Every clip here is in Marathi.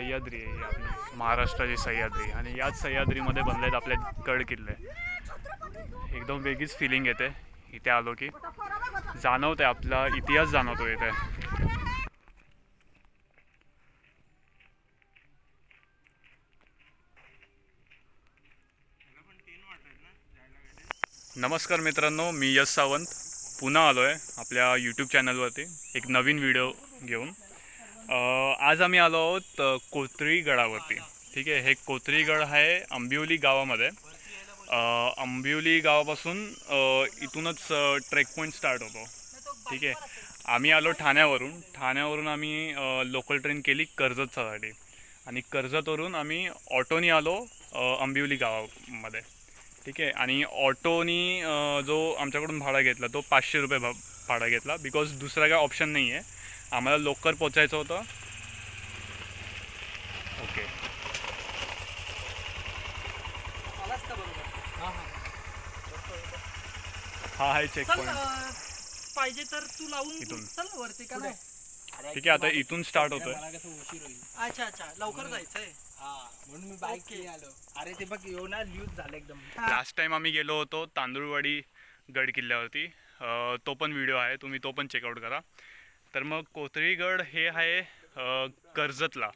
सह्याद्री आहे, ही आपली महाराष्ट्राची सह्याद्री, आणि याच सह्याद्रीमध्ये बनले आहेत आपले गड किल्ले. एकदम वेगळीच फिलिंग येते इथे आलो की, जाणवते आपला इतिहास जाणवतो इथे. नमस्कार मित्रांनो, मी यश सावंत पुन्हा आलो आहे आपल्या यूट्यूब चॅनलवरती एक नवीन व्हिडिओ घेऊन. आज आम्ही आलो आहोत कोथरी गडावरती. ठीक आहे, हे कोथरी गड आहे आंबिवली गावामध्ये. आंबिवली गावापासून इथूनच ट्रेक पॉईंट स्टार्ट होतो. ठीक आहे, आम्ही आलो ठाण्यावरून आम्ही लोकल ट्रेन केली कर्जतसाठी, आणि कर्जतवरून आम्ही ऑटोनी आलो आंबिवली गावामध्ये. ठीक आहे, आणि ऑटोनी जो आमच्याकडून भाडा घेतला तो 500 रुपये भाडा घेतला, बिकॉज दुसरा काय ऑप्शन नाही आहे, आम्हाला लवकर पोचायचं होतं. ओके, हा आहे चेक पॉईंट. पाहिजे तर तू लावून इथून चल वरती का नाही. ठीक आहे, आता इथून स्टार्ट होतोय. अच्छा अच्छा, लवकर जायचंय म्हणून मी बाईक घेऊन आलो. अरे ते बघ येऊन ल्यूज झालं एकदम. लास्ट टाइम आम्ही गेलो होतो तांदूळवाडी गड किल्ल्यावरती, तो पण व्हिडिओ आहे, तुम्ही तो पण चेकआउट करा. तर मग कोथरीगड हे आहे कर्जतला.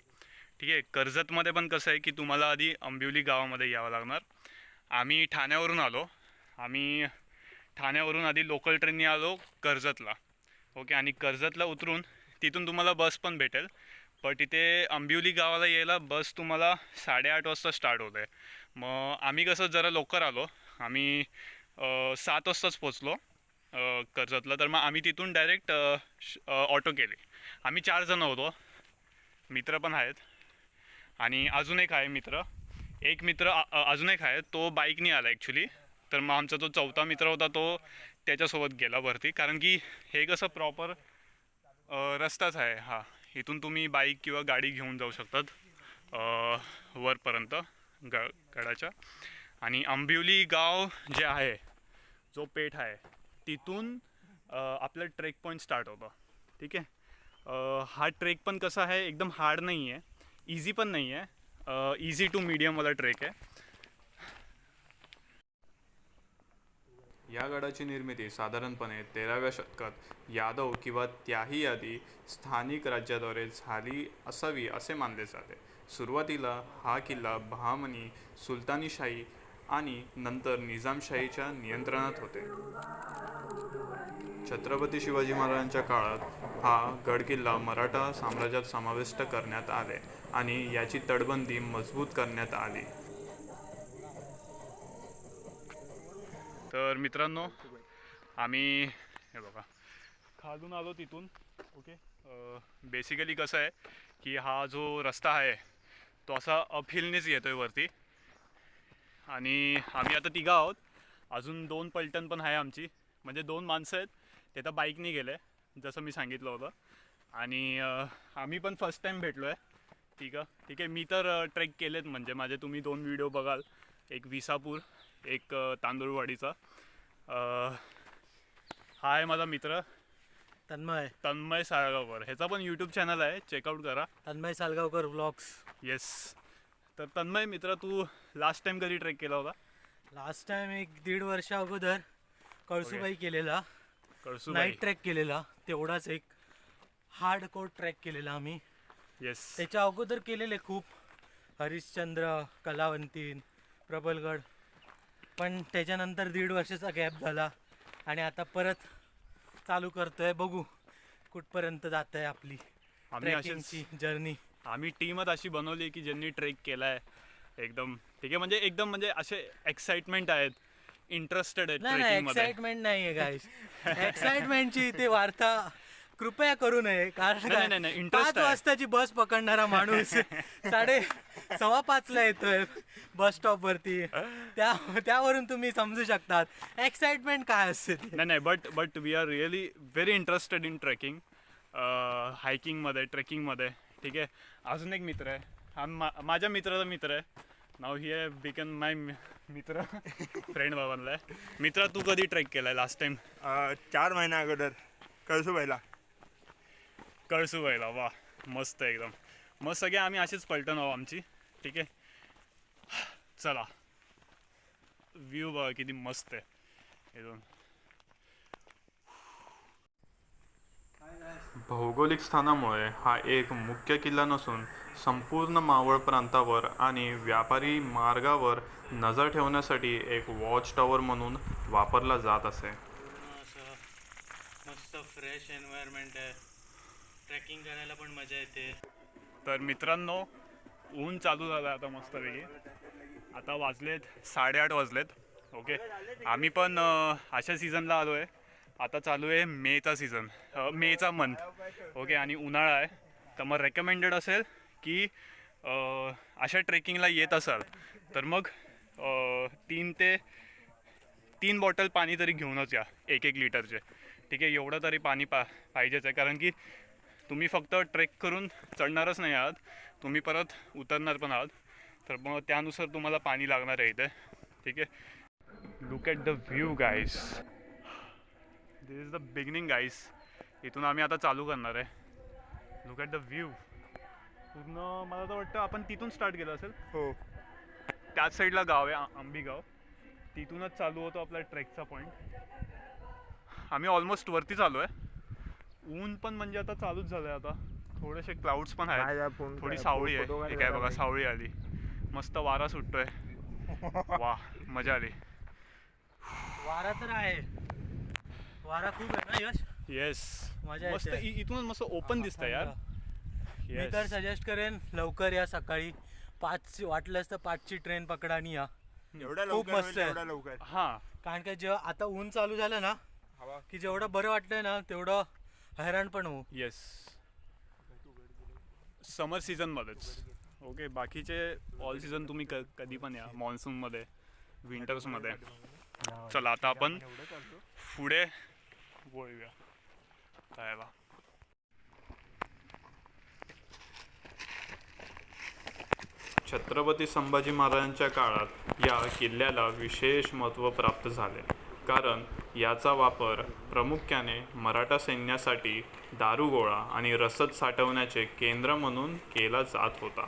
ठीक आहे, कर्जतमध्ये पण कसं आहे की तुम्हाला आधी आंबिवली गावामध्ये यावं लागणार. आम्ही ठाण्यावरून आधी लोकल ट्रेनने आलो कर्जतला. ओके, आणि कर्जतला उतरून तिथून तुम्हाला बस पण भेटेल, पण तिथे आंबिवली गावाला यायला बस तुम्हाला 8:30 वाजता स्टार्ट होते. मग आम्ही कसं जरा लवकर आलो, आम्ही 7 वाजताच पोचलो कर्जतला. तर मग आम्ही तिथून डायरेक्ट ऑटो केली. आम्ही 4 जण होतो, मित्र पण आहेत, आणि अजून एक आहे मित्र, अजून एक आहे, तो बाईकने आला ॲक्च्युली. तर मग आमचा जो चौथा मित्र होता तो त्याच्यासोबत गेला वरती, कारण की हे कसं प्रॉपर रस्ताच आहे हा, इथून तुम्ही बाईक किंवा गाडी घेऊन जाऊ शकतात वरपर्यंत गडाच्या. आणि आंबिवली गाव जे आहे, जो पेठ आहे, तिथून आपलं ट्रेक पॉईंट स्टार्ट होतं. ठीक आहे, हा ट्रेक पण कसा आहे, एकदम हार्ड नाही आहे, इझी पण नाही आहे, इझी टू मीडियमवाला ट्रेक आहे. या गडाची निर्मिती साधारणपणे 13व्या शतकात यादव किंवा त्याही आधी स्थानिक राज्याद्वारे झाली असावी असे मानले जाते. सुरुवातीला हा किल्ला बहामनी, सुलतानीशाही आणि नंतर निजामशाहीच्या नियंत्रणात होते. छत्रपती शिवाजी महाराजांच्या काळात हा गडकिल्ला मराठा साम्राज्यात समाविष्ट करण्यात आले आणि याची तटबंदी मजबूत करण्यात आली. तर मित्रांनो, आम्ही हे बघा खालून आलो तिथून. ओके, बेसिकली कसं आहे की हा जो रस्ता आहे तो असा अपहिलनेच येतो आहे वरती, आणि आम्ही आता 3 आहोत, अजून 2 पलटण पण आहे आमची, म्हणजे 2 माणसं आहेत, ते तर बाईकने गेले जसं मी सांगितलं होतं. आणि आम्ही पण फर्स्ट टाईम भेटलो आहे. ठीक आहे, मी तर ट्रेक केलेत, म्हणजे माझे तुम्ही 2 व्हिडिओ बघाल, एक विसापूर, एक तांदूळवाडीचा. हा आहे माझा मित्र तन्मय साळगावकर, ह्याचा पण यूट्यूब चॅनल आहे, चेकआउट करा, तन्मय साळगावकर व्लॉग्स. येस. तर तन्मय मित्र, तू लास्ट टाइम कधी ट्रेक केला होता? लास्ट टाइम 1-1.5 वर्ष अगोदर कळसूबाई केलेला, नाईट ट्रेक केलेला, तेवढाच एक हार्ड कोर ट्रेक केलेला आम्ही. येस, त्याच्या अगोदर केलेले खूप, हरिश्चंद्र, कलावंतीन, प्रबलगड, पण त्याच्यानंतर 1.5 वर्षाचा गॅप झाला, आणि आता परत चालू करतोय. बघू कुठपर्यंत जात आहे आपली ट्रेकिंगची जर्नी. आम्ही टीमच अशी बनवली की ज्यांनी ट्रेक केला आहे एकदम. ठीक आहे, म्हणजे एकदम म्हणजे असे एक्साइटमेंट आहेत, इंटरेस्टेड आहेत ट्रेकिंगमध्ये. एक्साइटमेंट नाही आहे गाईस, एक्साइटमेंटची ते वार्ता कृपया करू नये, कारण 5 वाजताची बस पकडणारा माणूस 4:15ला येतोय बस स्टॉप वरती, त्यावरून तुम्ही समजू शकतात एक्साइटमेंट काय असते. नाही, but we are really very interested in trekking, हायकिंगमध्ये, ट्रेकिंगमध्ये. ठीक आहे, अजून एक मित्र आहे, हा माझ्या मित्राचा मित्र आहे, नाव ही आहे बिकन माय मित्र फ्रेंड बाबांना आहे. मित्र, तू कधी ट्रेक केलाय लास्ट टाइम? 4 महिन्या अगोदर कळसूबाईला. वा, मस्त एकदम. मग सगळे आम्ही असेच पलटण आहो आमची. ठीक आहे, चला. व्ह्यू बघा किती मस्त आहे इथून. भौगोलिक स्थानामुळे हा एक मुख्य किल्ला नसून संपूर्ण मावळ प्रांतावर आणि व्यापारी मार्गावर नजर ठेवण्यासाठी एक वॉच टॉवर म्हणून वापरला जात असे. असं मस्त फ्रेश एन्व्हायरमेंट आहे, ट्रेकिंग करायला पण मजा येते. तर मित्रांनो, ऊन चालू झालं आता मस्तपैकी. आता वाजलेत 8:30 वाजलेत. ओके, आम्ही पण अशा सीझनला आलो आहे. आता चालू आहे मेचा सीझन, मेचा मंथ. ओके, आणि उन्हाळा आहे. तर मग रेकमेंडेड असेल की अशा ट्रेकिंगला येत असाल तर मग 3 बॉटल पाणी तरी घेऊनच या, 1-1 लिटरचे. ठीक आहे, एवढं तरी पाणी पाहिजेच आहे, कारण की तुम्ही फक्त ट्रेक करून चढणारच नाही आहात, तुम्ही परत उतरणार पण आहात. तर मग त्यानुसार तुम्हाला पाणी लागणार आहे इथे. ठीक आहे, look at the view guys. This is the beginning guys. इथून आम्ही आता चालू करणार आहे. Look at the view. पूर्ण मला तर वाटतं आपण तिथून स्टार्ट केलं असेल. हो, त्याच साईडला गाव आहे, आंबीगाव. तिथूनच चालू होतो आपला ट्रेकचा पॉईंट. आम्ही ऑलमोस्ट वरतीच आलो आहे. ऊन पण म्हणजे आता चालूच झालं आहे. आता थोडेसे क्लाउड्स पण आहेत, थोडी सावळी आहे. हे काय बघा, सावळी आली, मस्त वारा सुटतोय. वा, मजा आली. वारा तर आहे, वारा खूप आहे ना यश. येस, मजा मस्त. येते. इथून मस्त ओपन दिसतंय यार. मी तर सजेस्ट करेन लवकर या, सकाळी 5 वाटलंच तर 5ची ट्रेन पकडा आणि या. एवढ्या खूप लवकर मस्त आहे. एवढ्या लवकर हां, कारण का जेव्हा आता ऊन चालू झालं ना, हवा की जेवढं बरं वाटतंय ना तेवढं हैराण पण होऊ. येस, समर सीझनमध्येच. ओके, बाकीचे ऑल सीझन तुम्ही कधी पण या, मान्सूनमध्ये, विंटर्समध्ये. चला आता आपण पुढे वळूया जायला. छत्रपती संभाजी महाराजांच्या काळात या किल्ल्याला विशेष महत्त्व प्राप्त झाले, कारण याचा वापर प्रामुख्याने मराठा सैन्यासाठी दारुगोळा आणि रसद साठवण्याचे केंद्र म्हणून केला जात होता.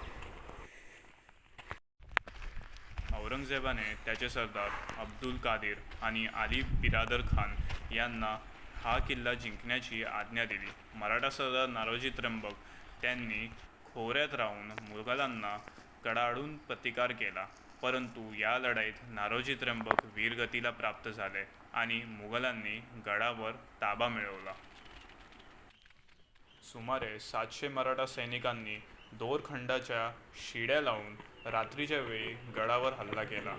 औरंगजेबाने त्याचे सरदार अब्दुल कादिर आणि अली बिरादर खान यांना हा किल्ला जिंकण्याची आज्ञा दिली. मराठा सरदार नारोजी त्र्यंबक त्यांनी खोऱ्यात राहून मुघलांना कडाडून प्रतिकार केला, परंतु या लढाईत नारोजी त्र्यंबक वीरगतीला प्राप्त झाले आणि मुघलांनी गडावर ताबा मिळवला. सुमारे 700 मराठा सैनिकांनी दोरखंडाच्या शिड्या लावून रात्रीच्या वेळी गडावर हल्ला केला.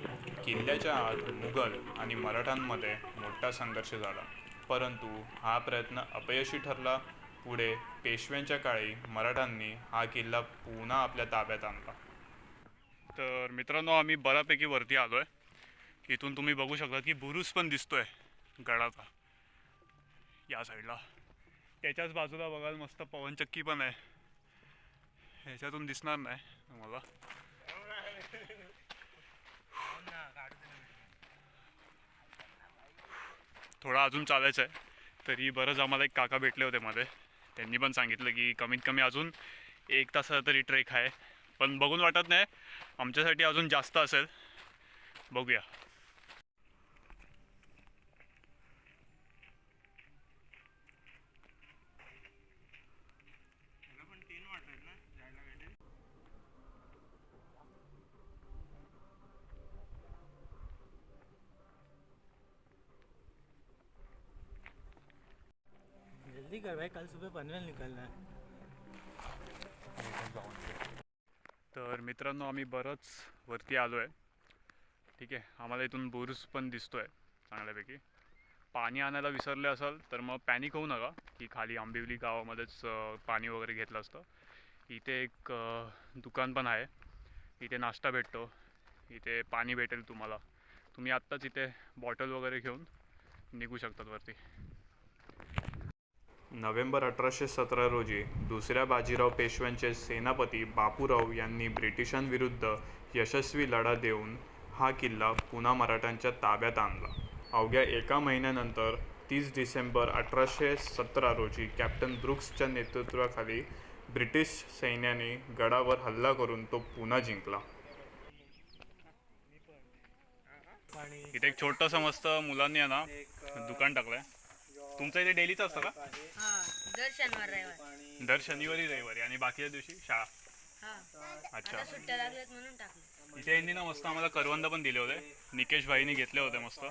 किल्ल्याच्या आत मुघल आणि मराठ्यांमध्ये मोठा संघर्ष झाला, परंतु हा प्रयत्न अपयशी ठरला. पुढे पेशव्यांच्या काळी मराठ्यांनी हा किल्ला पुन्हा आपल्या ताब्यात आणला. तर मित्रांनो, आम्ही बऱ्यापैकी वरती आलो आहे. इथून तुम्ही बघू शकता की बुरुज पण दिसतोय गडाचा या साईडला. त्याच्याच बाजूला बघाल मस्त पवनचक्की पण आहे. ह्याच्यातून दिसणार नाही तुम्हाला. थोडा अजून चालायचं आहे. तरी बरंच आम्हाला एक काका भेटले होते मध्ये. त्यांनी पण सांगितलं की कमीत कमी अजून 1 तासाचा तरी ट्रेक आहे, पण बघून वाटत नाही, आमच्यासाठी अजून जास्त असेल. बघूया. जल्दी कर भाई, कल सुबह पनवेल निकलना है. तर मित्रांनो, आम्ही बरंच वरती आलो आहे. ठीक आहे, आम्हाला इथून बुरुज पण दिसतोय चांगल्यापैकी. पाणी आणायला विसरले असाल तर मग पॅनिक होऊ नका, की खाली आंबिवली गावामध्येच पाणी वगैरे घेतलं असतं. इथे एक दुकान पण आहे, इथे नाश्ता भेटतो, इथे पाणी भेटेल तुम्हाला. तुम्ही आत्ताच इथे बॉटल वगैरे घेऊन निघू शकतात वरती. नोव्हेंबर 1817 रोजी दुसऱ्या बाजीराव पेशव्यांचे सेनापती बापूराव यांनी ब्रिटिशांविरुद्ध यशस्वी लढा देऊन हा किल्ला पुन्हा मराठ्यांच्या ताब्यात आणला. अवघ्या 1 महिन्यानंतर 30 डिसेंबर 1817 रोजी कॅप्टन ब्रुक्सच्या नेतृत्वाखाली ब्रिटिश सैन्याने गडावर हल्ला करून तो पुन्हा जिंकला. इथे एक छोटंसं मस्त मुलांनी आहे ना दुकान टाकलंय. तुमचं इथे डेलीच असतं का? दर शनिवार रविवार. दर शनिवारी रविवारी आणि बाकीच्या दिवशी शाळा. अच्छा. आता सुट्ट्या लागल्यात म्हणून टाकलं. इथे यांनी ना मस्त आम्हाला करवंद पण दिले होते. निकेश भाईनी घेतले होते मस्त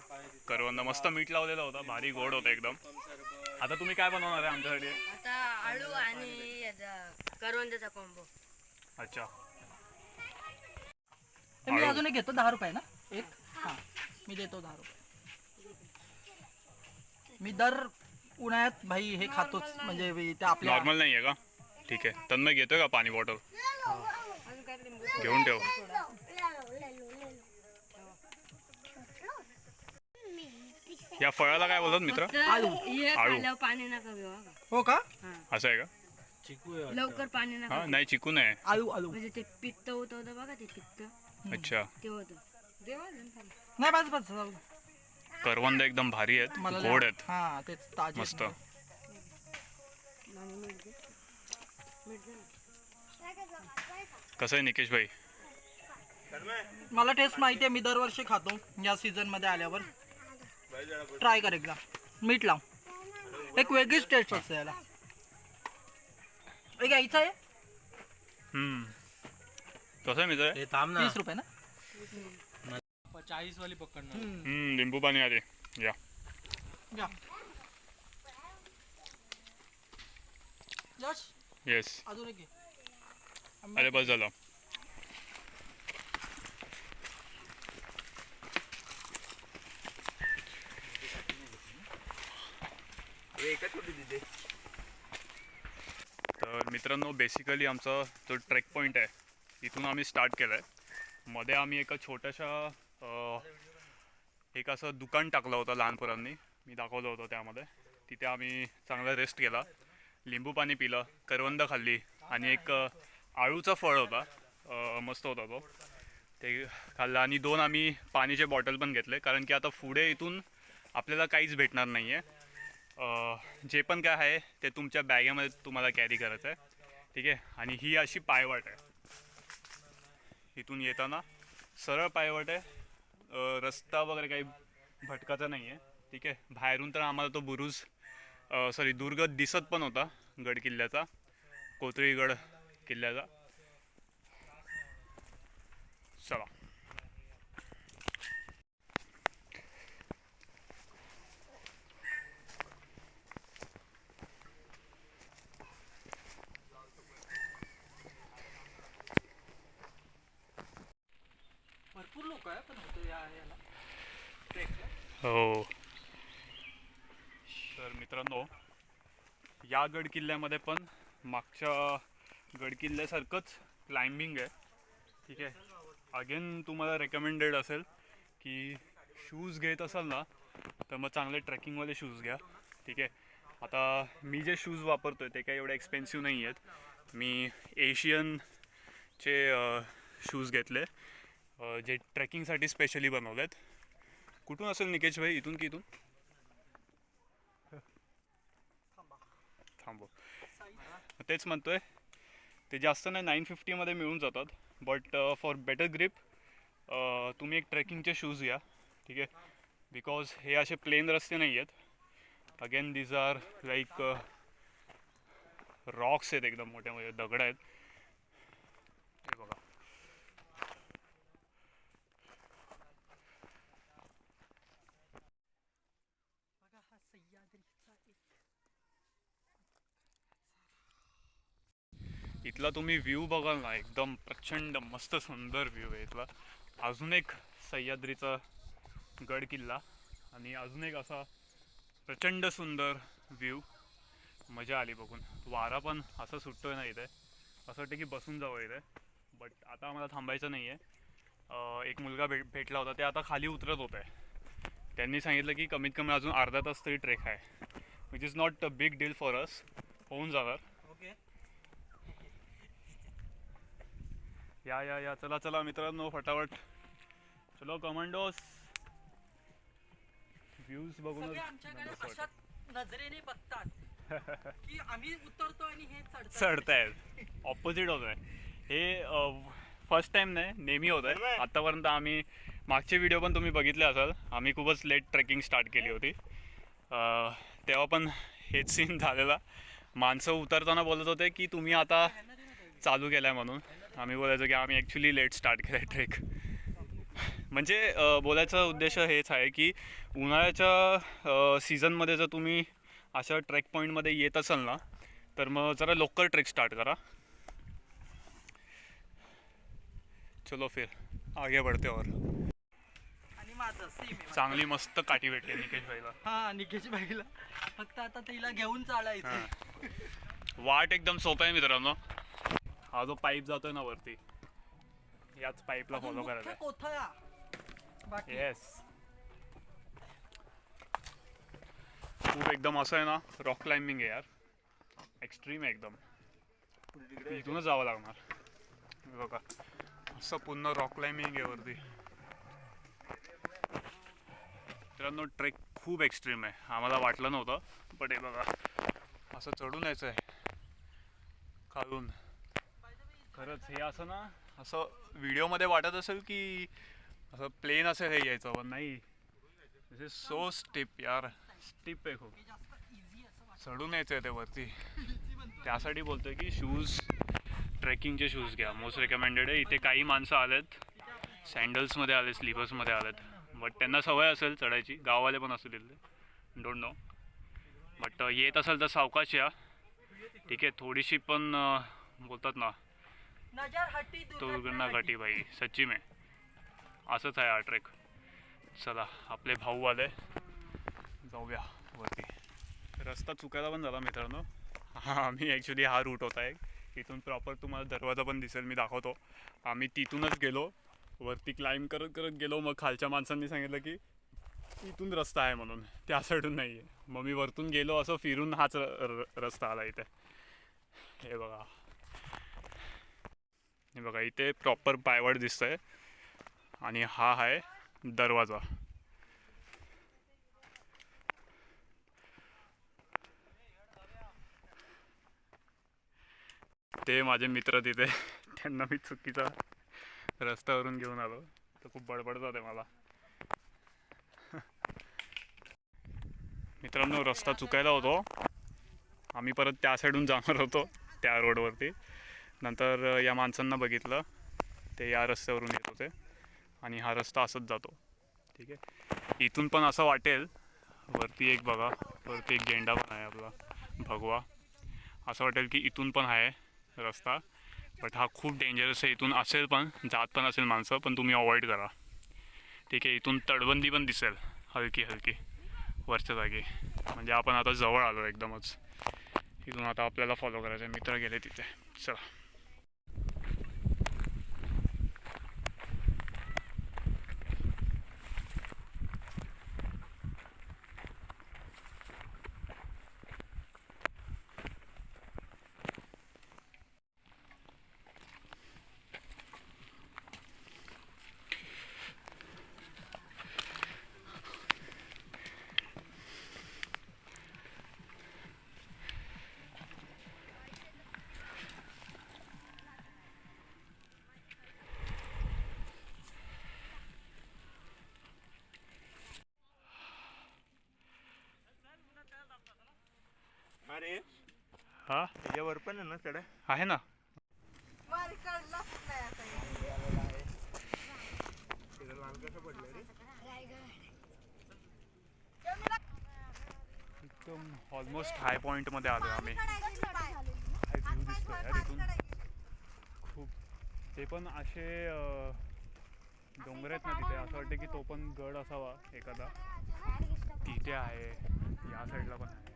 करवंद. मस्त मीठ लावलेलं होतं, भारी गोड होतं एकदम. आता तुम्ही काय बनवणार आहे आमच्यासाठी? आता आळू आणि याचा करवंदाचा कॉम्बो. अच्छा. मी अजून एक घेतो 10 रुपये ना एक. हां मी देतो 10 रुपये. मी दर उन्हाळ्यात भाई हे खातोच, म्हणजे ते आपल्या नॉर्मल नाही आहे का? ठीक आहे. तन्मय घेतोय का पाणी बॉटल? घेऊन ठेव. या फळाला काय बोलतात मित्र? आळू. हे आळू. खाल्ल्यावर पाणी नका घेऊ हा का? हो का? असं आहे का? चिकू आहे. लवकर पाणी नका हा घेऊ. नाही चिकू नाही. आळू आळू. म्हणजे ते पित्त होतं बघा, ते पित्त अच्छा. ते होतं. देवा देऊन खाली. नाही बस बस जाऊ. करवंद एकदम भारी आहेत, मला गोड आहेत हां तेच ताजे मस्त. आणि मीठ दे. मीठ दे ना. कसं आहे निकेश भाई? मला टेस्ट माहिती आहे, मी दरवर्षी खातो या सीझन मध्ये आल्यावर. ट्राय कर एकदा, मीठ लाव. एक वेगळीच टेस्ट असते याला. एक घ्यायचं आहे कसं आहे मित्र? हे थांब ना. 20 रुपये ना. 40 वाली पकडणार. लिंबू पाणी आले या. घ्या. यश येस. अजून एक घे. अरे बस झालं. तर मित्रांनो बेसिकली आमचा जो ट्रेक पॉईंट आहे इथून आम्ही स्टार्ट केला आहे. मध्ये आम्ही एका छोट्याशा एक असं दुकान टाकलं होतं लहान पोरांनी, मी दाखवलं होतं त्यामध्ये. तिथे आम्ही चांगला रेस्ट केला, लिंबू पाणी पिलं, करवंद खाल्ली आणि एक आळूचा फळ होता, मस्त होता तो, ते खाल्लं. आणि 2 आम्ही पाण्याचे बॉटल पण घेतले, कारण की आता पुढे इथून आपल्याला काहीच भेटणार नाही आहे. जे पण काय आहे ते तुमच्या बॅगेमध्ये तुम्हाला कॅरी करायचं आहे, ठीक आहे. आणि ही अशी पायवाट आहे, इथून येताना सरळ पायवाट आहे, रस्ता वगैरे काही भटकाचा नाही आहे, ठीक आहे. बाहेरून तर आम्हाला तो दुर्ग दिसत पण होता, गड किल्ल्याचा, कोथळीगड किल्ल्याचा. चला. भरपूर लोक आहे पण होतो याला. हो. तर मित्रांनो या गड किल्ल्यामध्ये पण मागच्या गड किल्ल्यासारखंच क्लाइम्बिंग आहे, ठीक आहे. अगेन तुम्हाला रेकमेंडेड असेल की शूज घेत असाल ना तर मग चांगले ट्रेकिंगवाले शूज घ्या, ठीक आहे. आता मी जे शूज वापरतो आहे ते काही एवढे एक्सपेन्सिव्ह नाही आहेत. मी एशियनचे शूज घेतले, जे ट्रेकिंगसाठी स्पेशली बनवले आहेत. कुठून असेल निकेश भाई, इथून की इथून? थांबव. तेच म्हणतोय, ते जास्त नाही 950मध्ये मिळून जातात. बट फॉर बेटर ग्रिप तुम्ही एक ट्रेकिंगचे शूज घ्या, ठीक आहे. बिकॉज हे असे प्लेन रस्ते नाही आहेत. Again these are like rocks आहेत, एकदम मोठे मोठे दगड आहेत. हे बघा. इथला तुम्ही व्ह्यू बघाल ना, एकदम प्रचंड मस्त सुंदर व्ह्यू आहे इथला. अजून एक सह्याद्रीचा गड किल्ला आणि अजून एक असा प्रचंड सुंदर व्ह्यू. मजा आली बघून. वारा पण असं सुटतोय ना इथे, असं वाटतं की बसून जावं इथे. बट आता आम्हाला थांबायचं नाही आहे. एक मुलगा भेटला होता, ते आता खाली उतरत होत आहे. त्यांनी सांगितलं की कमीत कमी अजून अर्धा तास तरी ट्रेक आहे, which is not a big deal for us. होऊन जाणार. ओके. या या या चला चला मित्रांनो, फटाफट चलो कमांडोस. व्ह्यूज बघूनच सगळे आमच्याकडे मस्त वाटतं. अशाच नजरेने बघतात की आम्ही उतरतो आणि हे चढतात. चढतायत ऑपोजिट होत आहे हे. फर्स्ट टाइम नाही, नेहमी होत आहे आत्तापर्यंत. आम्ही मागचे व्हिडिओ पण तुम्ही बघितले असाल, आम्ही खूपच लेट ट्रेकिंग स्टार्ट केली होती. तेव्हा पण हेच सीन झालेला. माणसं उतरताना बोलत होते की तुम्ही आता चालू केलं आहे म्हणून. आम्ही बोलायचो की आम्ही ॲक्च्युली लेट स्टार्ट केलं आहे ट्रेक. म्हणजे बोलायचा उद्देश हेच आहे की उन्हाळ्याच्या सीझनमध्ये जर तुम्ही अशा ट्रेक पॉईंटमध्ये येत असाल ना, तर मग जरा लोकल ट्रेक स्टार्ट करा. चलो फिर आगे बढ़ते और. आणि माझं सेम आहे. चांगली मस्त काठी भेटली निकेश भाईला. हा निकेश बाईला फक्त आता तिला घेऊन चालायचं. वाट एकदम सोपं आहे मित्रांनो. हा जो पाईप जातोय ना वरती, याच पाईपला फॉलो करायचा आहे. कोथळा बाकी येस. खूप एकदम असं आहे ना, रॉक क्लाइम्बिंग आहे यार, एक्स्ट्रीम आहे एकदम. इथूनच जावं लागणार. हे बघा असं पूर्ण रॉक क्लाइम्बिंग आहे वरती. मित्रांनो ट्रेक खूप एक्स्ट्रीम आहे, आम्हाला वाटलं नव्हतं. पण हे बघा असं चढून यायचं आहे खालून. खरंच हे असं ना, असं व्हिडिओमध्ये वाटत असेल की असं प्लेन असेल हे यायचं, पण नाही. दिस इज सो स्टिप यार, स्टिप आहे खूप. चढून यायचं आहे ते वरती. त्यासाठी बोलतोय की शूज, ट्रेकिंगचे शूज घ्या, मोस्ट रिकमेंडेड आहे. इथे काही माणसं आलेत सँडल्समध्ये आले, स्लीपर्समध्ये आलेत, बट त्यांना सवय असेल चढायची. गाववाले पण असेल इथले, डोंट नो. बट येत असेल तर सावकाश या, ठीक आहे. थोडीशी पण बोलतात ना नजर हटी दुर्घटना घटी भाई, सच्ची में असंच आहे हा ट्रेक. चला आपले भाऊ आले, जाऊया वरती. रस्ता चुकायला पण झाला मित्रांनो. आम्ही ॲक्च्युली हा रूट होता एक, इथून प्रॉपर तुम्हाला दरवाजा पण दिसेल, मी दाखवतो. आम्ही तिथूनच गेलो वरती, क्लाइंब करत करत गेलो. मग खालच्या माणसांनी सांगितलं की इथून रस्ता आहे म्हणून, त्या साईडून नाही आहे. मग मी वरतून गेलो, असं फिरून हाच रस्ता आला इथे. हे बघा, हे बघा इथे प्रॉपर पायवाट दिसतंय आणि हा आहे दरवाजा. ते माझे मित्र तिथे, त्यांना मी चुकीचा रस्त्यावरून घेऊन आलो, तर खूप बडबड जाते मला. मित्रांनो रस्ता चुकायला होतो, आम्ही परत त्या साईडून जाणार होतो त्या रोडवरती. नंतर या माणसांना बघितलं, ते या रस्त्यावरून येत होते आणि हा रस्ता असंच जातो, ठीक आहे. इथून पण असं वाटेल, वरती एक बघा, वरती एक गेंडा पण आहे आपला भगवा. असं वाटेल की इथून पण आहे रस्ता, बट हा खूप डेंजरस आहे. इथून असेल पण, जात पण असेल माणसं, पण तुम्ही अवॉइड करा, ठीक आहे. इथून तटबंदी पण दिसेल हलकी हलकी वरच्या जागी. म्हणजे आपण आता जवळ आलो एकदमच. इथून आता आपल्याला फॉलो करायचं आहे. मित्र गेले तिथे, चला. अरे हा त्याच्यावर पण आहे ना चढा. आहे ना. लाल कसं पडलं रे. एकदम ऑलमोस्ट हाय पॉईंटमध्ये आलो आम्ही. काय व्ह्यू दिसतो यार इथून खूप. ते पण असे डोंगर आहेत ना तिथे, असं वाटतं की तो पण गड असावा एखादा. तिथे आहे, या साईडला पण आहे.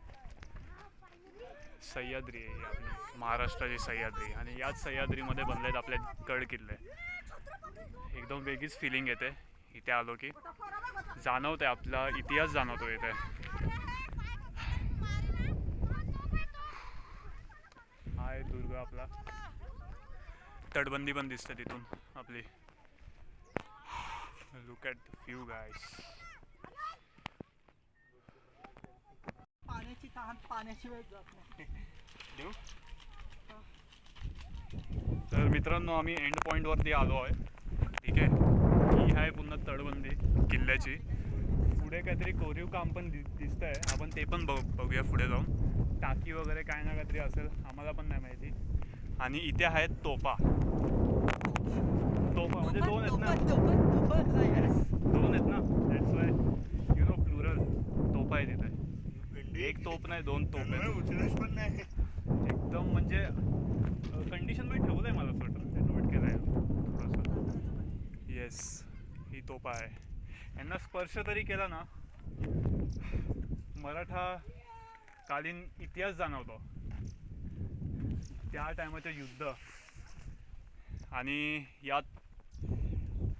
सह्याद्री आहे ही आपली महाराष्ट्राची सह्याद्री, आणि याच सह्याद्रीमध्ये बनले आहेत आपले गड किल्ले. एकदम वेगळीच फिलिंग येते इथे आलो की. जाणवते आपला इतिहास जाणवतो इथे. हा आहे दुर्ग आपला, तटबंदी पण दिसते तिथून आपली. लुक ॲट द व्ह्यू गाईस. पाण्याची हात पाण्याशिवाय जात नाही. देऊ. तर मित्रांनो आम्ही एंड पॉईंटवरती आलो आहे. ठीक आहे, ही आहे पुन्हा तटबंदी किल्ल्याची. पुढे काहीतरी कोरीव काम पण दिसतं आहे. आपण ते पण बघूया पुढे जाऊन. टाकी वगैरे काय ना काहीतरी असेल, आम्हाला पण नाही माहिती. आणि इथे आहेत तोफा. तोफा म्हणजे दोन आहेत ना, दोन आहेत ना, that's why you know plural. तोफा आहे तिथे. एक तोफ नाही, दोन तोफ आहेत. एकदम म्हणजे कंडिशन मध्ये ठेवलं आहे मला स्वतः नोट केलं आहे थोडंसं. येस, ही तोफा आहे. यांना स्पर्श तरी केला ना, मराठा कालीन इतिहास जाणवतो. त्या टायमाचं युद्ध आणि या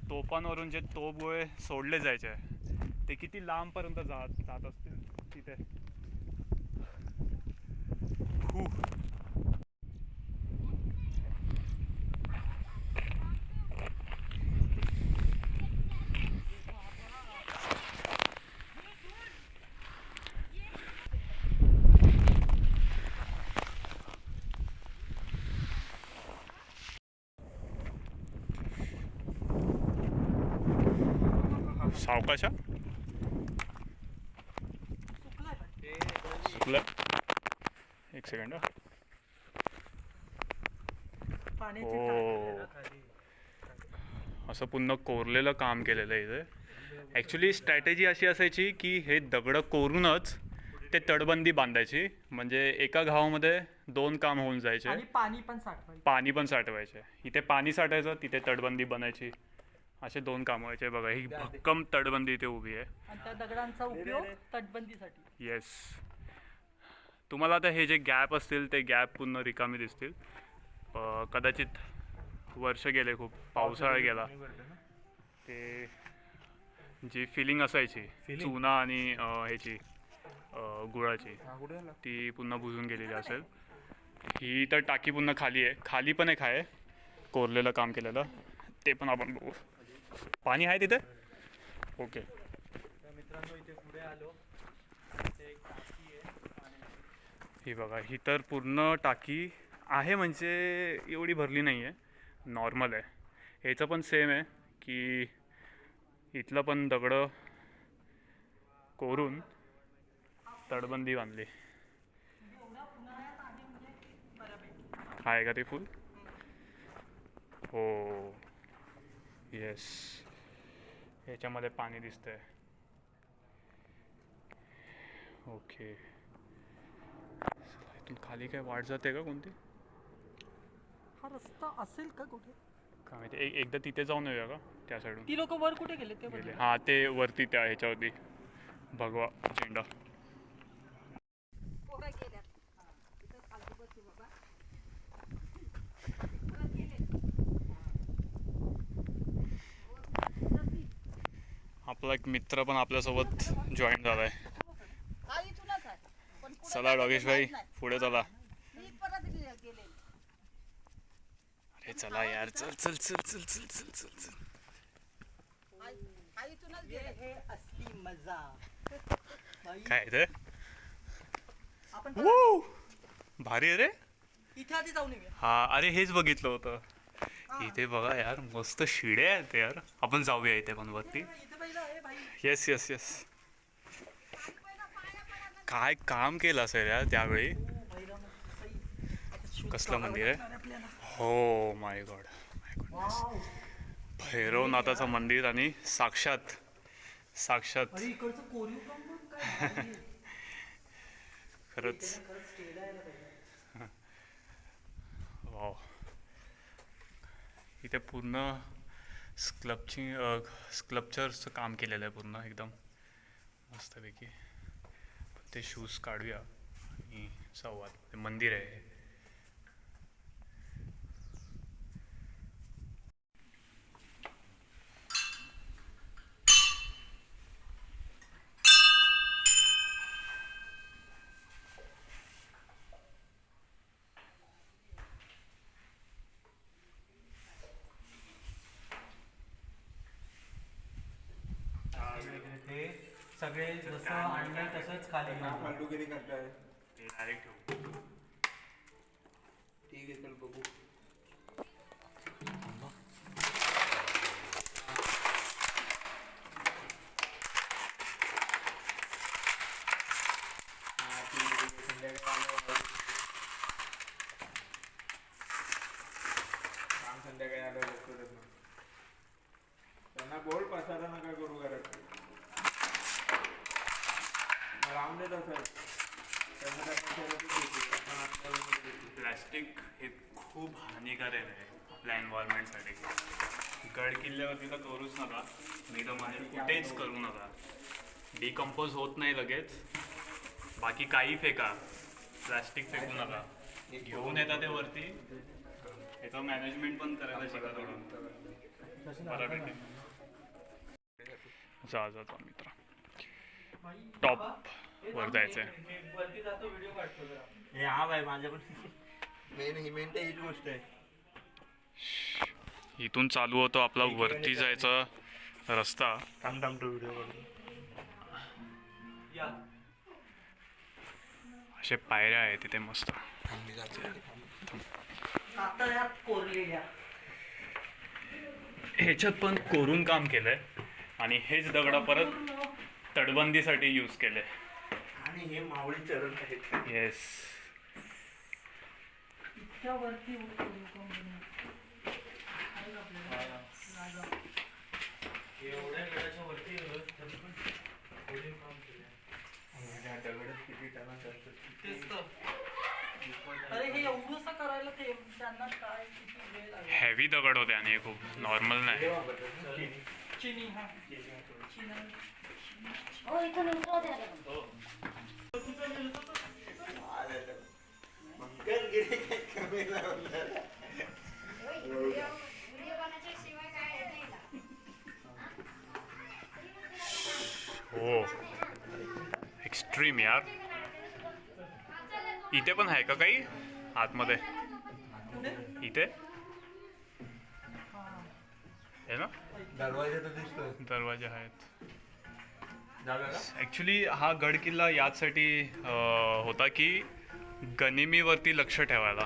तोफांवरून जे तोफगोळे सोडले जायचे ते किती लांबपर्यंत जात असतील तिथे. सावकाशा सुकलं. एक सेकंड. हो, असं पुन्हा कोरलेलं काम केलेलं आहे इथे. ॲक्च्युली स्ट्रॅटेजी अशी असायची की हे दगडं कोरूनच ते तटबंदी बांधायची. म्हणजे एका गावामध्ये दोन काम होऊन जायचे. आणि पाणी पण साठवायचं. पाणी पण साठवायचे. इथे पाणी साठायचं, तिथे तटबंदी बनायची. असे दोन काम व्हायचे. बघा, ही भक्कम तटबंदी इथे उभी आहे. आणि त्या दगडांचा उपयोग तटबंदीसाठी. येस. तुम्हाला आता हे जे गॅप असतील ते गॅप पूर्ण रिकामी दिसतील. कदाचित वर्ष गेले, खूप पावसाळा गेला. ते जी फिलिंग असायची चुना आणि ह्याची गुळाची, ती पुन्हा बुजून गेलेली असेल. ही तर टाकी पुन्हा खाली आहे. खाली पण एक आहे कोरलेलं काम केलेलं, ते पण आपण बघू. पाणी आहे तिथे. ओके. मित्रांनो इथे पुढे आलो, एक टाकी आहे. ही बघा, ही तर पूर्ण टाकी आहे. म्हणजे एवढी भरली नाही आहे, नॉर्मल आहे. ह्याचं पण सेम आहे की इथलं पण दगडं कोरून तटबंदी बांधली. आहे का ते फुल? हो, येस. ह्याच्यामध्ये पाणी दिसतंय. ओके. इथून खाली काय वाट जाते का कोणती? हा रस्ता असेल का कुठे? काय माहिती. एकदा तिथे जाऊन येऊया का त्या साईडून? ती लोक वर कुठे गेले ते गेले. हां, ते वरती त्या ह्याच्यावरती भगवा झेंडा. आपला एक मित्र पण आपल्यासोबत जॉईन झालाय. चला डॉगेश भाई, पुढे चला. अरे चला यार, चल चल चल चल चल चल चल चल. हे असली मजा. काय ते? आपण भारी आहे रे. इथे आधी जाऊन येऊया. हा, अरे हेच बघितलं होतं. इथे बघा यार, मस्त शिडे आहेत यार. आपण जाऊया इथे पण वरती. इथे पहिलं आहे भाई. Yes yes yes. काय काम केलं असेल यार त्यावेळी. कसलं मंदिर आहे. हो माय गॉड, माय गॉडनेस. भैरवनाथाचं मंदिर आणि साक्षात साक्षात अरे इकडचं कोरीव काम बघ काय भारी आहे. खरंच. वाव. इथे पूर्ण स्कल्पचरचं काम केलेलं आहे पूर्ण एकदम मस्तपैकी. ते शूज काढूया आणि जाऊ. ते मंदिर आहे. ते सगळे जसं आणलंय तसंच खाली घेऊन जा. पांडुगिरी करताय. हे डायरेक्ट ठेवू. ठीक आहे चल बघू. हा, ठीक आहे, संध्याकाळी आल्यावर काम संध्याकाळी आल्यावर बघतो त्यांना. त्यांना बोल पसारा नका करू घरात. राहून देत असं त्यांना काय पसारा तू देते. आपण आपल्याला देते. प्लॅस्टिक हे खूप हानिकारक आहे आपल्या एन्व्हायरमेंटसाठी. गड किल्ल्यावरती तर करूच नका, नाही तर बाहेर कुठेच करू नका. डिकम्पोज होत नाही लगेच. बाकी काही फेका, प्लॅस्टिक फेकू नका. घेऊन येतात ते वरती, याचं मॅनेजमेंट पण करायला शिका थोडं बऱ्यापैकी. जा मित्र, टॉप वर जायचं आहे. वरती जातो, व्हिडिओ काढतो जरा. हे हा भाई माझ्या पण मेन ही मेन तर हीच गोष्ट आहे. इथून चालू होतो आपला वरती जायचा रस्ता. थांब तो व्हिडिओ करू. या असे पायऱ्या आहेत तिथे मस्त. आता यात कोरलेल्या ह्याच्यात पण कोरून काम केलंय आणि हेच दगड परत तटबंदीसाठी यूज केले. आणि हे मावळी चरण आहेत. येस, इतक्या वरती एवढ्या गडाच्या वरती गेलो तरी पण कोरीव काम केलंय. दगडच किती टनात असतात. तेच तर. अरे हे एवढंसं करायला ते त्यांना काय किती वेळ लागेल. हेवी दगड होते आणि हे खूप नॉर्मल नाही. चिनी हा चिनी. हो इथं नव्हतं द्या. मंगल गिरी काय कमी लावणार. हो, एक्स्ट्रीम यार. इथे पण आहे का काही आतमध्ये? इथे आहे ना, दरवाजा तर दिसतोय. दरवाजे आहेत. जाऊया का? ॲक्च्युली हा गड किल्ला याचसाठी होता की गनिमीवरती लक्ष ठेवायला.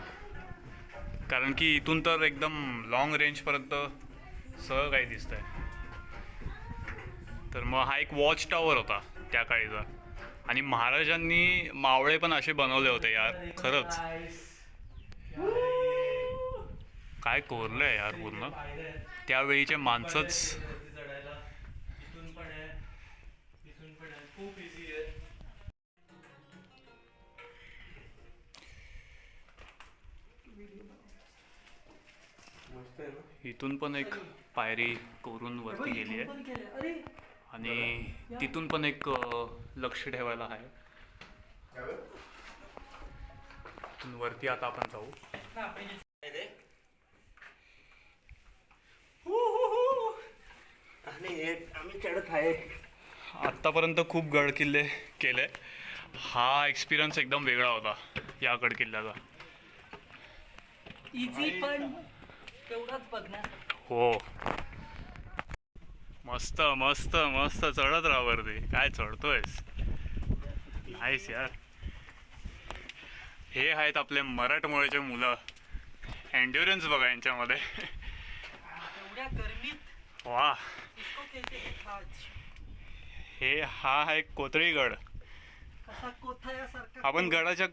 कारण की इथून तर एकदम लॉंग रेंजपर्यंत सगळं काही दिसतंय. तर मग हा एक वॉच टॉवर होता त्या काळीचा. आणि महाराजांनी मावळे पण असे बनवले होते यार. खरंच काय कोरलंय यार पूर्ण. त्यावेळीचे माणसंच. वरती चढायला इथून पण आहे, इथून पण आहे, खूप इझी आहे. मस्त आहे ना? इथून पण एक पायरी कोरून वरती गेली आहे. पण केले. अरे आणि तिथून पण एक लक्ष ठेवायला आहे. तिथून वरती आता आपण जाऊ. ना आपण आणि हे आम्ही चढत आहे. आत्तापर्यंत खूप गड किल्ले केले. हा एक्सपिरियन्स एकदम वेगळा होता या गड किल्ल्याचा. इझी पण तेवढाच बघण्यासाठी. हो, मस्त मस्त मस्त चढत राहा वरती. काय चढतोयस, नाहीस यार. हे आहेत आपले मराठमोळेचे मुलं. एन्ड्युरन्स बघा यांच्यामध्ये. एवढ्या गरमीत वा. इसको कैसे देखा आज. हा आहे कोथळीगड. कसा कोथळ्यासारखा. आपण गडाच्या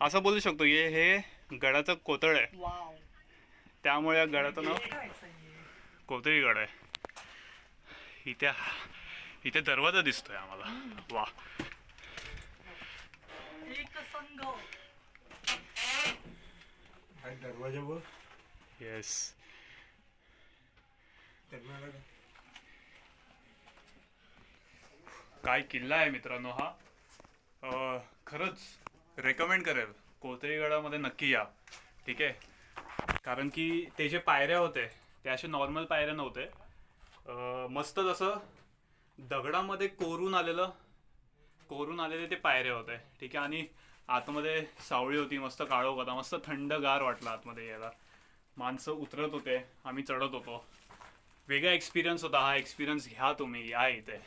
असं बोलू शकतो की हे गडाचं कोतळ आहे. वाव. त्यामुळे या गडाचं नाव काय सही. कोथळीगड आहे. इथे दरवाजा दिसतोय आम्हाला. वा. एक संघ. दरवाजा बघ. येस. काय किल्ला आहे मित्रांनो हा. खरंच रेकमेंड करेल. कोथळीगडामध्ये नक्की या. ठीक आहे. कारण की ते जे पायऱ्या होते ते असे नॉर्मल पायऱ्या नव्हते. मस्त जसं दगडामध्ये कोरून आलेले ते पायऱ्या होते. ठीक आहे. आणि आतमध्ये सावळी होती, मस्त काळोख होता, मस्त थंडगार वाटलं आतमध्ये यायला. माणसं उतरत होते, आम्ही चढत होतो. वेगळा एक्सपिरियन्स होता हा. एक्सपिरियन्स घ्या तुम्ही, या इथे.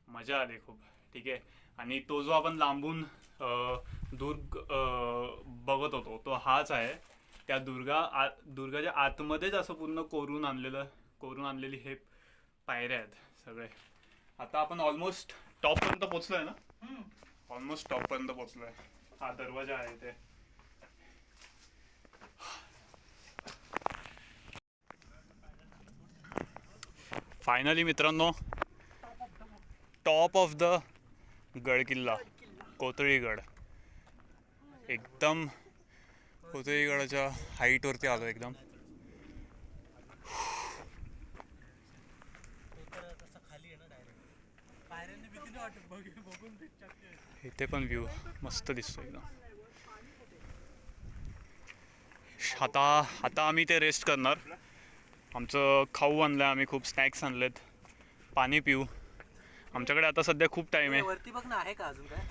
मजा आली खूप. ठीक आहे. आणि तो जो आपण लांबून दुर्ग बघत होतो तो हाच आहे. त्या दुर्गाच्या आतमध्येच असं पूर्ण कोरून आणलेली हे पायऱ्या आहेत सगळे. आता आपण ऑलमोस्ट टॉपपर्यंत पोचलोय ना. ऑलमोस्ट टॉपपर्यंत पोचलोय. हा दरवाजा आहे ते. फायनली मित्रांनो, टॉप ऑफ द गड किल्ला कोथळीगड. एकदम कोथळीगडाच्या हाईटवरती आलो एकदम. इथे पण व्ह्यू मस्त दिसतो एकदम. आता आम्ही ते रेस्ट करणार. आमचं खाऊ आणलं, आम्ही खूप स्नॅक्स आणलेत, पाणी पिऊ. आमच्याकडे आता सध्या खूप टाइम आहे. वरती बघ ना, आहे का अजून काय?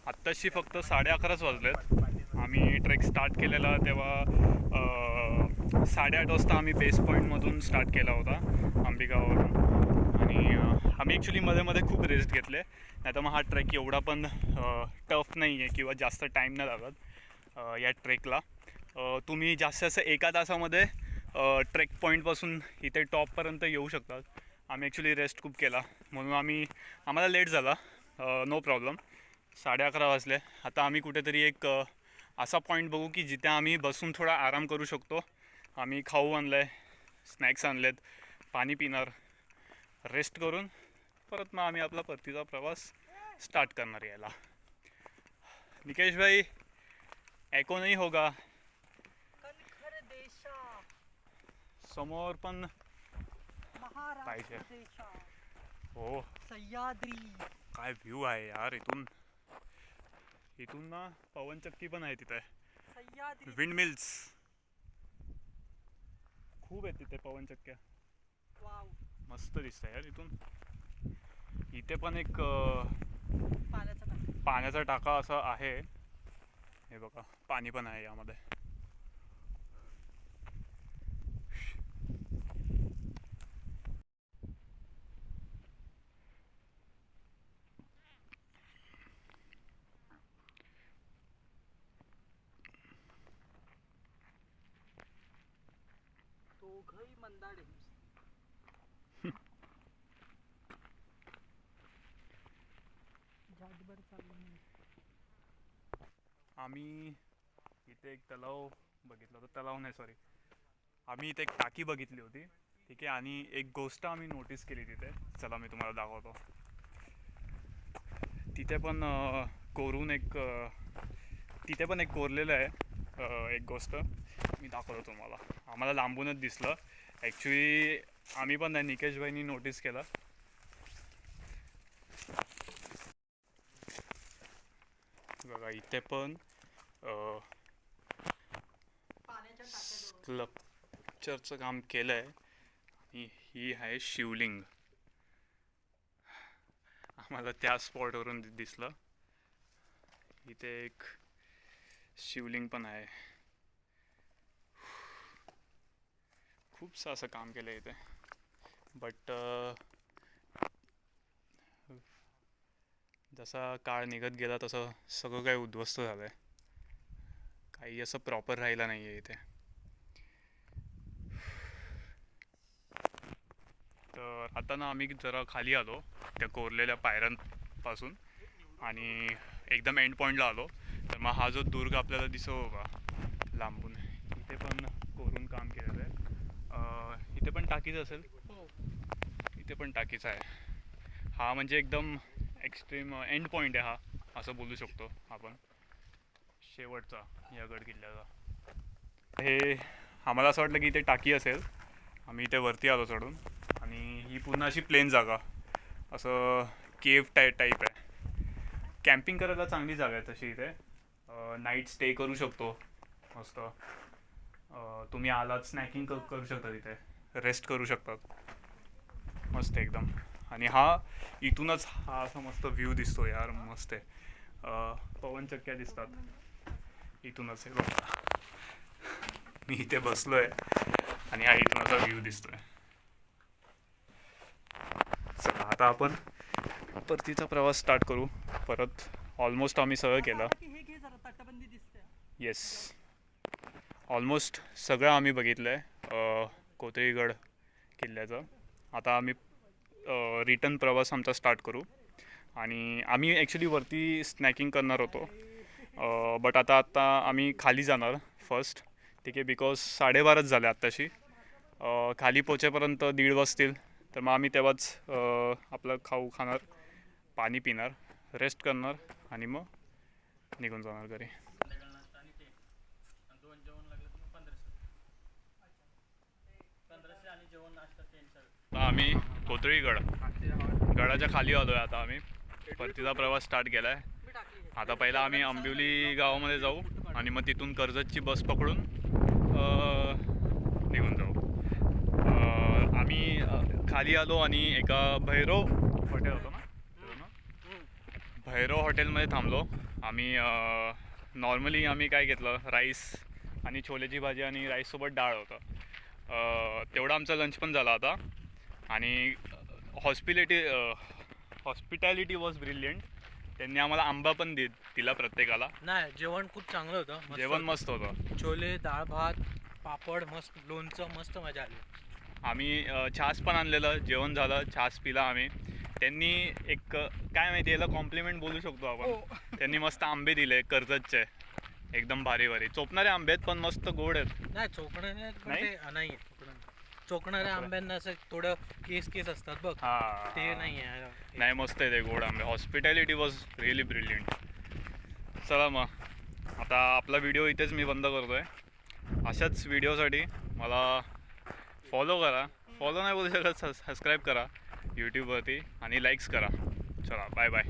आत्ताशी फक्त 11:30 वाजलेत. आम्ही ट्रेक स्टार्ट केलेला तेव्हा 8:30 वाजता आम्ही बेस पॉईंटमधून स्टार्ट केला होता अंबिगावरून. आणि आम्ही ॲक्च्युली मध्ये खूप रेस्ट घेतले, नाही तर मग हा ट्रेक एवढा पण टफ नाही आहे किंवा जास्त टाईम नाही लागत या ट्रेकला. तुम्ही जास्त एका तासामध्ये ट्रेक पॉईंटपासून इथे टॉपपर्यंत येऊ शकतात. आम्ही ॲक्च्युली रेस्ट खूप केला म्हणून आम्हाला लेट झाला. No problem. 11:30 वाजले. आता आम्ही कुठेतरी एक असा पॉईंट बघू की जिथे आम्ही बसून थोडा आराम करू शकतो. आम्ही खाऊ आणलं आहे, स्नॅक्स आणलेत, पाणी पिणार, रेस्ट करून परत मग आम्ही आपला परतीचा प्रवास स्टार्ट करणार. यायला निकेश भाई एको नाही होगा. समोर पण पाहिजे. हो, सह्याद्री काय व्ह्यू आहे यार. इथून ना पवनचक्की पण आहे तिथे. सह्याद्री विंड मिल्स खूप आहेत तिथे, पवनचक्क्या. वाव. मस्त दिसतंय यार इथून. इथे पण एक पाण्याचा टाका असा आहे. हे बघा, पाणी पण आहे यामध्ये. दोघही मंदाडे. आम्ही इथे एक तलाव बघितला होता. तलाव नाही, सॉरी, आम्ही इथे एक टाकी बघितली होती. ठीक आहे. आणि एक गोष्ट आम्ही नोटीस केली तिथे. चला मी तुम्हाला दाखवतो. तिथे पण कोरलेलं आहे एक गोष्ट. मी दाखवतो तुम्हाला. आम्हाला लांबूनच दिसलं. ॲक्च्युली आम्ही पण नाही, निकेश भाईनी नोटीस केलं. बघा इथे पण स्कल्पचरचं काम केलं आहे. आणि ही आहे शिवलिंग. आम्हाला त्या स्पॉटवरून दिसलं. इथे एक शिवलिंग पण आहे. खूपसं असं काम केलं आहे इथे. बट जसा काळ निघत गेला तसं सगळं काही उद्ध्वस्त झालं आहे. काही असं प्रॉपर राहिलं नाही आहे इथे. तर आता ना आम्ही जरा खाली आलो त्या कोरलेल्या पायऱ्यांपासून आणि एकदम एंड पॉईंटला आलो. तर मग हा जो दुर्ग आपल्याला दिसतो बघा लांबून, इथे पण कोरून काम केलेलं आहे. इथे पण टाकीच असेल. इथे पण टाकीच आहे. हा म्हणजे एकदम एक्स्ट्रीम एंड पॉईंट आहे हा, असं बोलू शकतो आपण. शेवटचा या गड किल्ल्याचा. हे आम्हाला असं वाटलं की इथे टाकी असेल. आम्ही इथे वरती आलो चढून. आणि ही पूर्ण अशी प्लेन जागा, असं केव्ह टाईप आहे. कॅम्पिंग करायला चांगली जागा आहे तशी. इथे नाईट स्टे करू शकतो मस्त. तुम्ही आलात स्नॅकिंग करू शकता तिथे, रेस्ट करू शकतात मस्त एकदम. आणि इथूनच हा असा मस्त व्ह्यू दिसतो यार. मस्त आहे. पवनचक्क्या दिसतात इथूनच. हे बघा मी इथे बसलोय आणि हा इथून असा व्ह्यू दिसतोय. चला आता आपण परतीचा प्रवास स्टार्ट करू. परत ऑलमोस्ट आम्ही सगळं केलं. हे घे जरा तटबंदी दिसते. येस, ऑलमोस्ट सगळं आम्ही बघितलं आहे कोथळीगड किल्ल्याचं. आता आम्ही रिटर्न प्रवास आमचा स्टार्ट करू. आणि आम्ही ॲक्च्युली वरती स्नॅकिंग करणार होतो, बट आता आम्ही खाली जाणार फर्स्ट. ठीक आहे, बिकॉज 12:30 झाले आत्ताशी. खाली पोचेपर्यंत 1:30 वाजतील. तर मग आम्ही तेव्हाच आपलं खाऊ खाणार, पाणी पिणार, रेस्ट करणार आणि मग निघून जाणार घरी. आता आम्ही कोथळीगड गडाच्या खाली आलो आहे. आता आम्ही परतीचा प्रवास स्टार्ट केला आहे. आता पहिला आम्ही आंबिवली गावामध्ये जाऊ आणि मग तिथून कर्जतची बस पकडून निघून जाऊ. आम्ही खाली आलो आणि एका भैरव हॉटेल होतं ना, भैरव हॉटेलमध्ये थांबलो. आम्ही नॉर्मली आम्ही काय घेतलं, राईस आणि छोलेची भाजी आणि राईससोबत डाळ होतं. तेवढा आमचा लंच पण झाला आता. आणि हॉस्पिटॅलिटी वॉज ब्रिलियंट. त्यांनी आम्हाला आंबा पण दिला प्रत्येकाला. नाही, जेवण खूप चांगलं होतं. जेवण मस्त होतं. छोले, डाळ भात, पापड, मस्त लोणचं, मस्त मजा आली. आम्ही छास पण आणलेलं, जेवण झालं, छास पिला आम्ही. त्यांनी एक काय माहिती याला कॉम्प्लिमेंट बोलू शकतो आपण. त्यांनी मस्त आंबे दिले कर्जतचे, एकदम भारी भारी चोपणारे आंबे आहेत, पण मस्त गोड आहेत. नाही चोकणारे नाही? नाही चोकणाऱ्या आंब्यांना असं थोडं केस असतात बघ, हां, ते नाही आहे. नाही, मस्त आहे ते गोड आंबे. Hospitality was really brilliant. चला मग आता आपला व्हिडिओ इथेच मी बंद करतो आहे. अशाच व्हिडिओसाठी मला फॉलो करा. फॉलो नाही बोलू शकत, सबस्क्राईब करा यूट्यूबवरती आणि लाईक्स करा. चला, बाय बाय.